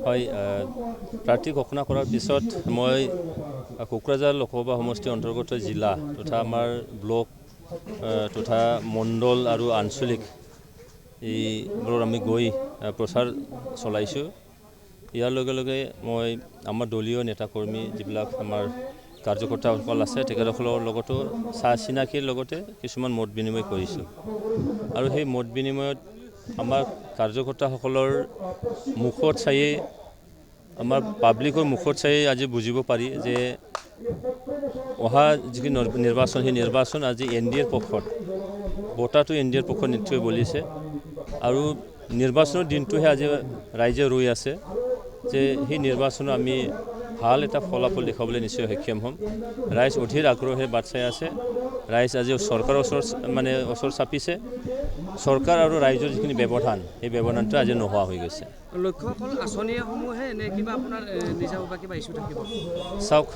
হয় প্ৰাৰ্থী ঘোষণা কৰাৰ পিছত মই কোকৰাঝাৰ লোকসভা সমষ্টিৰ অন্তৰ্গত জিলা তথা আমাৰ ব্লক তথা মণ্ডল আৰু আঞ্চলিক এইবোৰত আমি গৈ প্ৰচাৰ চলাইছোঁ। ইয়াৰ লগে লগে মই আমাৰ দলীয় নেতাকৰ্মী যিবিলাক আমাৰ কাৰ্যকৰ্তাসকল আছে তেখেতসকলৰ লগতো চাহ চিনাকিৰ লগতে কিছুমান মত বিনিময় কৰিছোঁ আৰু সেই মত বিনিময়ত আমাৰ কাৰ্যকৰ্তাসকলৰ মুখত চাইয়ে আমাৰ পাব্লিকৰ মুখত চাইয়ে আজি বুজিব পাৰি যে অহা যিখিনি নিৰ্বাচন সেই নিৰ্বাচন আজি NDAৰ পক্ষত বঁটাটো NDAৰ পক্ষত নিশ্চয় বলিছে আৰু নিৰ্বাচনৰ দিনটোহে আজি ৰাইজে ৰৈ আছে যে সেই নিৰ্বাচনত আমি ভাল এটা ফলাফল দেখাবলৈ নিশ্চয় সক্ষম হ'ম। ৰাইজ অধীৰ আগ্ৰহে বাট চাই আছে। ৰাইজ আজি চৰকাৰৰ ওচৰত চাপিছে। চৰকাৰ আৰু ৰাইজৰ যিখিনি ব্যৱধান এই ব্যৱধানটো আজি নোহোৱা হৈ গৈছে। লক্ষ্যকল আঁচনিসমূহে নে কিবা আপোনাৰ নিজাববীয়া কিবা ইছ্যু থাকিব? চাওক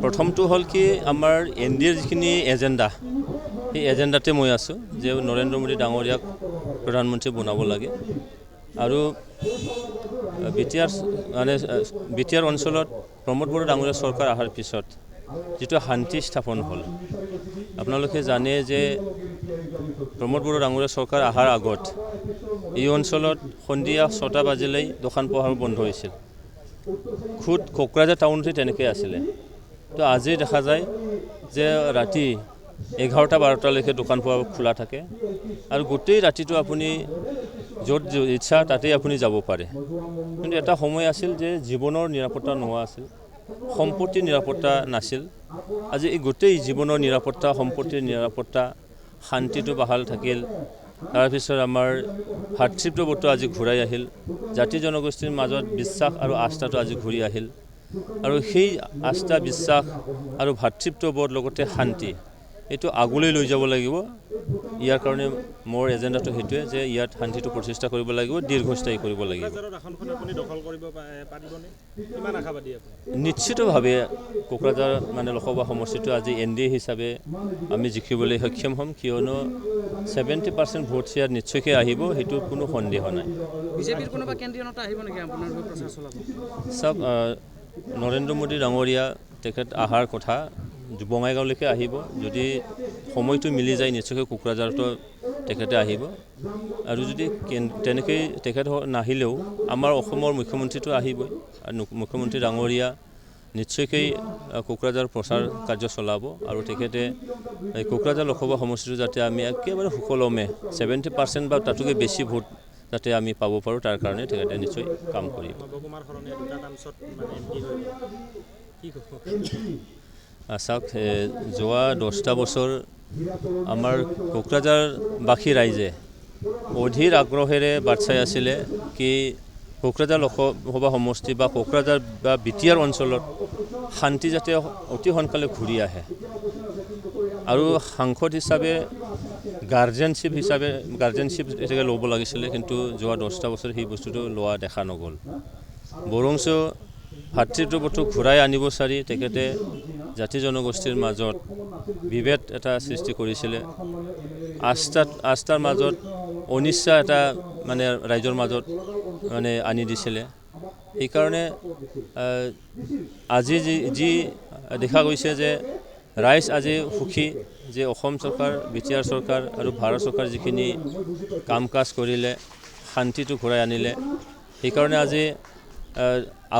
প্ৰথমটো হ'ল কি আমাৰ NDAৰ যিখিনি এজেণ্ডা সেই এজেণ্ডাতে মই আছোঁ যে নৰেন্দ্ৰ মোদী ডাঙৰীয়াক প্ৰধানমন্ত্ৰী বনাব লাগে আৰু বিটিআৰ অঞ্চলত প্ৰমোদ বড়ো ডাঙৰীয়া চৰকাৰ অহাৰ পিছত যিটো শান্তি স্থাপন হ'ল আপোনালোকে জানে যে প্ৰমোদ বড়ো ডাঙৰীয়া চৰকাৰ অহাৰ আগত এই অঞ্চলত সন্ধিয়া 6টা বাজিলেই দোকান পোহাৰ বন্ধ হৈছিল। খুদ কোকৰাঝাৰ টাউনতে তেনেকৈ আছিলে। তো আজি দেখা যায় যে ৰাতি 11টা 12টালৈকে দোকান পোহাৰ খোলা থাকে আৰু গোটেই ৰাতিটো আপুনি য'ত ইচ্ছা তাতেই আপুনি যাব পাৰে। কিন্তু এটা সময় আছিল যে জীৱনৰ নিৰাপত্তা নোহোৱা আছিল, সম্পত্তিৰ নিৰাপত্তা নাছিল। আজি এই গোটেই জীৱনৰ নিৰাপত্তা, সম্পত্তিৰ নিৰাপত্তা, শান্তিটো বাহাল থাকিল। তাৰপিছত আমাৰ ভাতৃত্ববোধটো আজি ঘূৰাই আহিল। জাতি জনগোষ্ঠীৰ মাজত বিশ্বাস আৰু আস্থাটো আজি ঘূৰি আহিল আৰু সেই আস্থা বিশ্বাস আৰু ভাতৃত্ববোধ লগতে শান্তি এইটো আগলৈ লৈ যাব লাগিব। ইয়াৰ কাৰণে মোৰ এজেণ্ডাটো সেইটোৱে যে ইয়াত শান্তিটো প্ৰতিষ্ঠা কৰিব লাগিব, দীৰ্ঘস্থায়ী কৰিব লাগিব। নিশ্চিতভাৱে কোকৰাঝাৰ লোকসভা সমষ্টিটো আজি NDA হিচাপে আমি জিকিবলৈ সক্ষম হ'ম, কিয়নো 70% ভোট শ্বেয়াৰ নিশ্চয়কৈ আহিব, সেইটো কোনো সন্দেহ নাই। বিজেপিৰ কোনোবা কেন্দ্ৰীয় নেতা আহিব নেকি আপোনাৰ প্ৰচাৰ চলাব? চাওক নৰেন্দ্ৰ মোদী ডাঙৰীয়া তেখেত অহাৰ কথা বঙাইগাঁওলৈকে আহিব। যদি সময়টো মিলি যায় নিশ্চয়কৈ কোকৰাঝাৰতো তেখেতে আহিব আৰু যদি তেনেকৈ তেখেত নাহিলেও আমাৰ অসমৰ মুখ্যমন্ত্ৰীটো আহিবই আৰু মুখ্যমন্ত্ৰী ডাঙৰীয়া নিশ্চয়কৈ কোকৰাঝাৰ প্ৰচাৰ কাৰ্য চলাব আৰু তেখেতে কোকৰাঝাৰ লোকসভা সমষ্টিটো যাতে আমি একেবাৰে সুকলমে 70% বা তাতোকৈ বেছি ভোট যাতে আমি পাব পাৰোঁ তাৰ কাৰণে তেখেতে নিশ্চয় কাম কৰিব। চাওক যোৱা 10টা বছৰ আমাৰ কোকৰাঝাৰবাসী ৰাইজে অধীৰ আগ্ৰহেৰে বাট চাই আছিলে কি কোকৰাঝাৰ লোকসভা সমষ্টি বা কোকৰাঝাৰ বা বিটিআৰ অঞ্চলত শান্তি যাতে অতি সোনকালে ঘূৰি আহে আৰু সাংসদ হিচাপে গাৰ্জেনশ্বিপ এটাকে ল'ব লাগিছিলে, কিন্তু যোৱা 10টা বছৰ সেই বস্তুটো লোৱা দেখা নগ'ল। বৰঞ্চ ভাতৃত্ববোধটো ঘূৰাই আনিব বিচাৰি তেখেতে জাতি জনগোষ্ঠীৰ মাজত বিভেদ এটা সৃষ্টি কৰিছিলে। আস্থাৰ মাজত অনিচ্ছা এটা ৰাইজৰ মাজত আনি দিছিলে। সেইকাৰণে আজি যি দেখা গৈছে যে ৰাইজ আজি সুখী যে অসম চৰকাৰ, বিটিআৰ চৰকাৰ আৰু ভাৰত চৰকাৰ যিখিনি কাম কাজ কৰিলে, শান্তিটো ঘূৰাই আনিলে। সেইকাৰণে আজি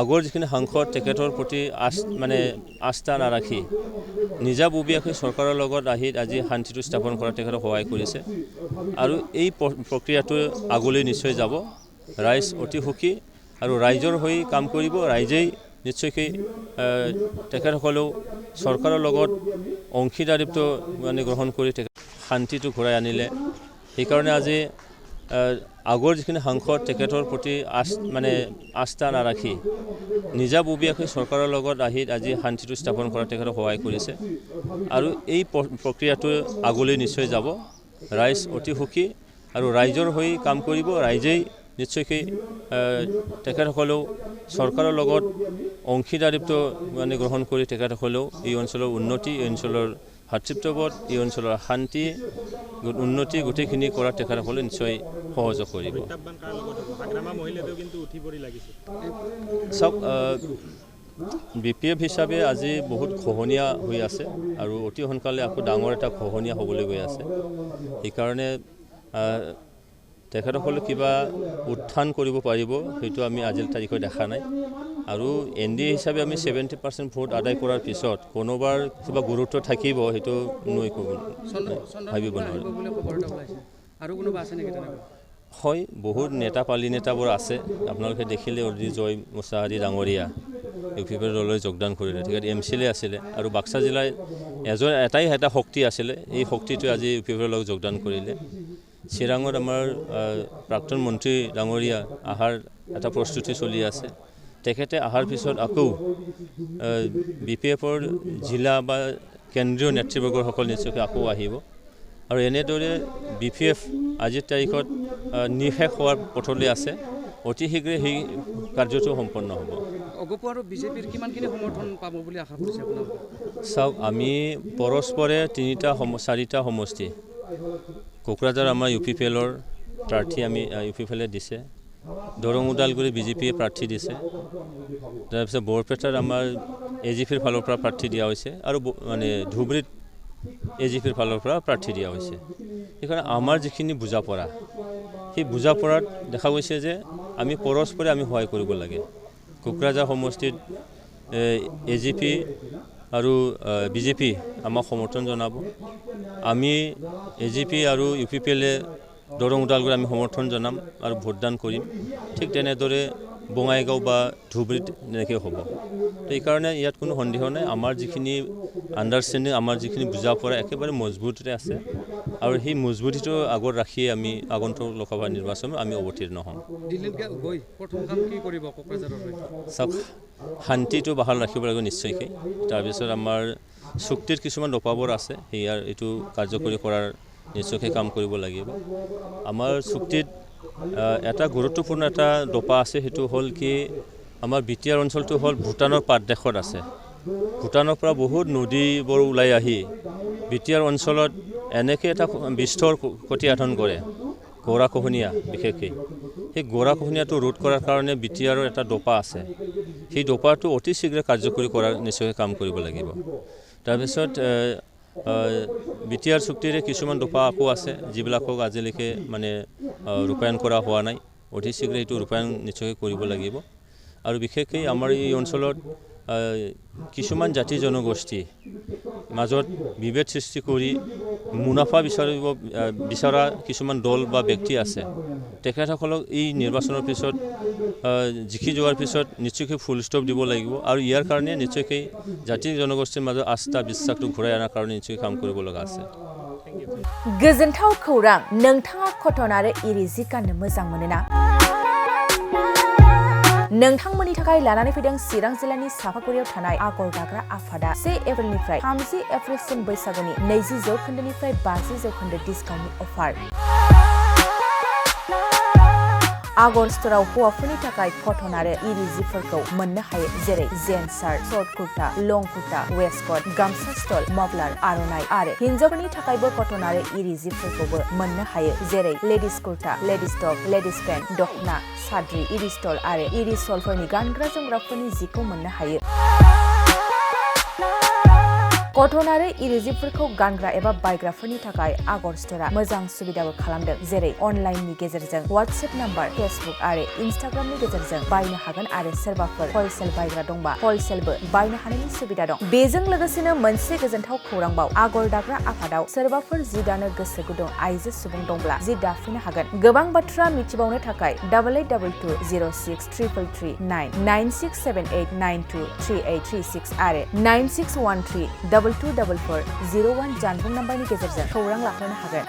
আগৰ যিখিনি সাংসদ তেখেতৰ প্ৰতি আস্থা নাৰাখি নিজাববীয়াকৈ চৰকাৰৰ লগত আহি আজি শান্তিটো স্থাপন কৰাত তেখেতক সহায় কৰিছে আৰু এই প্ৰক্ৰিয়াটো আগলৈ নিশ্চয় যাব। ৰাইজ অতি সুখী আৰু ৰাইজৰ হৈ কাম কৰিব। ৰাইজেই নিশ্চয়কৈ তেখেতসকলেও চৰকাৰৰ লগত অংশীদাৰিত্ব গ্ৰহণ কৰি শান্তিটো ঘূৰাই আনিলে। সেইকাৰণে আজি আগৰ যিখিনি সাংসদ তেখেতৰ প্ৰতি আস্থা নাৰাখি নিজাববীয়াকৈ চৰকাৰৰ লগত আহি আজি শান্তিটো স্থাপন কৰাত তেখেতক সহায় কৰিছে আৰু এই প্ৰক্ৰিয়াটো আগলৈ নিশ্চয় যাব। ৰাইজ অতি সুখী আৰু ৰাইজৰ হৈ কাম কৰিব। ৰাইজেই নিশ্চয়কৈ তেখেতসকলেও চৰকাৰৰ লগত অংশীদাৰিত্ব গ্ৰহণ কৰি তেখেতসকলেও এই অঞ্চলৰ উন্নতি, এই অঞ্চলৰ ভাতৃত্ববোধ এই অঞ্চলৰ শান্তি উন্নতি গোটেইখিনি কৰাত তেখেতসকলে নিশ্চয় সহযোগ কৰিব চাওক BPF হিচাপে আজি বহুত খহনীয়া হৈ আছে আৰু অতি সোনকালে আকৌ ডাঙৰ এটা খহনীয়া হ'বলৈ গৈ আছে সেইকাৰণে তেখেতসকলে কিবা উত্থান কৰিব পাৰিব সেইটো আমি আজিৰ তাৰিখত দেখা নাই আৰু NDA হিচাপে আমি 70% ভোট আদায় কৰাৰ পিছত কোনোবাৰ কিবা গুৰুত্ব থাকিব সেইটো ভাবিব নোৱাৰোঁ আৰু কোনোবা আছে নেকি তেনেকুৱা হয় বহুত নেতা পালি নেতাবোৰ আছে আপোনালোকে দেখিলে অৰ্জি জয় মুছাহাৰী ডাঙৰীয়া UPP দললৈ যোগদান কৰিলে ঠিক আছে MCLA আছিলে আৰু বাক্সা জিলাৰ এটাই এটা শক্তি আছিলে এই শক্তিটো আজি UPP দললৈ যোগদান কৰিলে চিৰাঙত আমাৰ প্ৰাক্তন মন্ত্ৰী ডাঙৰীয়া আহাৰ এটা প্ৰস্তুতি চলি আছে তেখেতে আহাৰ পিছত আকৌ BPFৰ জিলা বা কেন্দ্ৰীয় নেতৃবৰ্গসকল নিশ্চয়কৈ আকৌ আহিব আৰু এনেদৰে BPF আজিৰ তাৰিখত নিশেষ হোৱাৰ পথলৈ আছে অতি শীঘ্ৰে সেই কাৰ্যটো সম্পন্ন হ'ব অগপ আৰু বিজেপিৰ কিমানখিনি সমৰ্থন পাব বুলি আশা কৰিছে আপোনালোকে চাওক আমি পৰস্পৰে 4টা সমষ্টি কোকৰাঝাৰ আমাৰ UPPLৰ প্ৰাৰ্থী আমি UPPLে দিছে দৰং ওদালগুৰি BJPয়ে প্ৰাৰ্থী দিছে তাৰপিছত বৰপেটাৰ আমাৰ AGPৰ ফালৰ পৰা প্ৰাৰ্থী দিয়া হৈছে আৰু মানে ধুবুৰীত AGPৰ ফালৰ পৰা প্ৰাৰ্থী দিয়া হৈছে সেইকাৰণে আমাৰ যিখিনি বুজা পৰা সেই বুজা পৰাত দেখা গৈছে যে আমি পৰস্পৰে আমি সহায় কৰিব লাগে কোকৰাঝাৰ সমষ্টিত AGP আৰু BJP আমাক সমৰ্থন জনাব আমি AGP আৰু UPPLে দৰং ওদালগুৰি আমি সমৰ্থন জনাম আৰু ভোটদান কৰিম ঠিক তেনেদৰে বঙাইগাঁও বা ধুবুৰীত এনেকৈ হ'ব তো এইকাৰণে ইয়াত কোনো সন্দেহ নাই আমাৰ যিখিনি আণ্ডাৰষ্টেণ্ডিং আমাৰ যিখিনি বুজা পৰা একেবাৰে মজবুততে আছে আৰু সেই মজবুতিটো আগত ৰাখি আমি আগন্তুক লোকসভা নিৰ্বাচনত আমি অৱতীৰ্ণ হ'ম দিল্লীত গৈ প্ৰথম কাম কি কৰিব কোকৰাঝাৰৰ চাওক শান্তিটো বাহাল ৰাখিব লাগিব নিশ্চয়কৈ তাৰপিছত আমাৰ চুক্তিৰ কিছুমান দফাবোৰ আছে সেয়াৰ এইটো কাৰ্যকৰী কৰাৰ নিশ্চয়কৈ কাম কৰিব লাগিব আমাৰ চুক্তিত এটা গুৰুত্বপূৰ্ণ এটা দফা আছে সেইটো হ'ল কি আমাৰ BTR অঞ্চলটো হ'ল ভূটানৰ পাদদেশত আছে ভূটানৰ পৰা বহুত নদীবোৰ ওলাই আহি BTR অঞ্চলত এনেকৈ এটা বিস্তৰ ক্ষতি সাধন কৰে গৰাখহনীয়া বিশেষকৈ সেই গৰাখহনীয়াটো ৰোধ কৰাৰ কাৰণে BTRৰ এটা দফা আছে সেই দফাটো অতি শীঘ্ৰে কাৰ্যকৰী কৰাৰ নিশ্চয়কৈ কাম কৰিব লাগিব তাৰপিছত BTR চুক্তিৰে কিছুমান দফা আকৌ আছে যিবিলাকক আজিলৈকে মানে ৰূপায়ণ কৰা হোৱা নাই অতি শীঘ্ৰে এইটো ৰূপায়ণ নিশ্চয়কৈ কৰিব লাগিব আৰু বিশেষকৈ আমাৰ এই অঞ্চলত কিছুমান জাতি জনগোষ্ঠী মাজত বিভেদ সৃষ্টি কৰি মুনাফা বিচৰা কিছুমান দল বা ব্যক্তি আছে তেখেতসকলক এই নিৰ্বাচনৰ পিছত জিকি যোৱাৰ পিছত নিশ্চয়কৈ ফুল ষ্টপ দিব লাগিব আৰু ইয়াৰ কাৰণে নিশ্চয়কৈ জাতি জনগোষ্ঠীৰ মাজত আস্থা বিশ্বাসটো ঘূৰাই অনাৰ কাৰণে নিশ্চয়কৈ কাম কৰিব লগা আছে गोजोनथाव खौरां नोंथाङा कटन आरो इरि जि गाननो मोजां मोनोना नोंथांमोननि थाखाय लानानै फैदों चिरां जिल्लानि सापागुरियाव थानाय आगर दाग्रा आफादा 1 एप्रिलनिफ्राय 30 एप्रिलसिम बैसागुनि 20% 50% डिसकाउन्टनि अफार आगर स्टोराव हौवाफोरनि थाखाय कटन आरो इरि जिफोरखौ मोननो हायो जेरै जेन्स शार्ट शर्ट कुर्ता लं कुर्ता वेस्टकट गामसा स्टल मफलार आर'नाइ आरो हिन्जावफोरनि थाखायबो कटन आरो इरि जिफोरखौबो मोननो हायो जेरै लेडिस कुर्ता लेडिस टप लेडिस पेन्ट दखना साद्रि इरि स्टल आरो इरि सलफोरनि गानग्रा जोमग्राफोरनि जिखौ मोननो हायो कटन आरो इरि जिफोरखौ गानग्रा एबा बायग्राफोरनि थाखाय आगर स्टोरा मोजां सुबिदाबो खालामदों जेरै अनलाइननि गेजेरजों WhatsApp नाम्बार फेसबुक आरो इन्स्टाग्रामनि गेजेरजों बायनो हागोन आरो सोरबाफोर हलसेल बायग्रा दंबा हलसेलबो बायनो हानायनि सुबिदा दं बेजों लोगोसेनो मोनसे गोजोनथाव खौरांबाव आगर दाग्रा आफादाव सोरबाफोर जि दानो गोसो गुदुं आइजो सुबुं दंब्ला जि दाफिननो हागोन गोबां बाथ्रा मिथिबावनो थाखाय 8822063339 9678923836 आरो 9613 224401 जानबुं नाम्बारनि गेजेरजों खौरां लाहरनो हागोन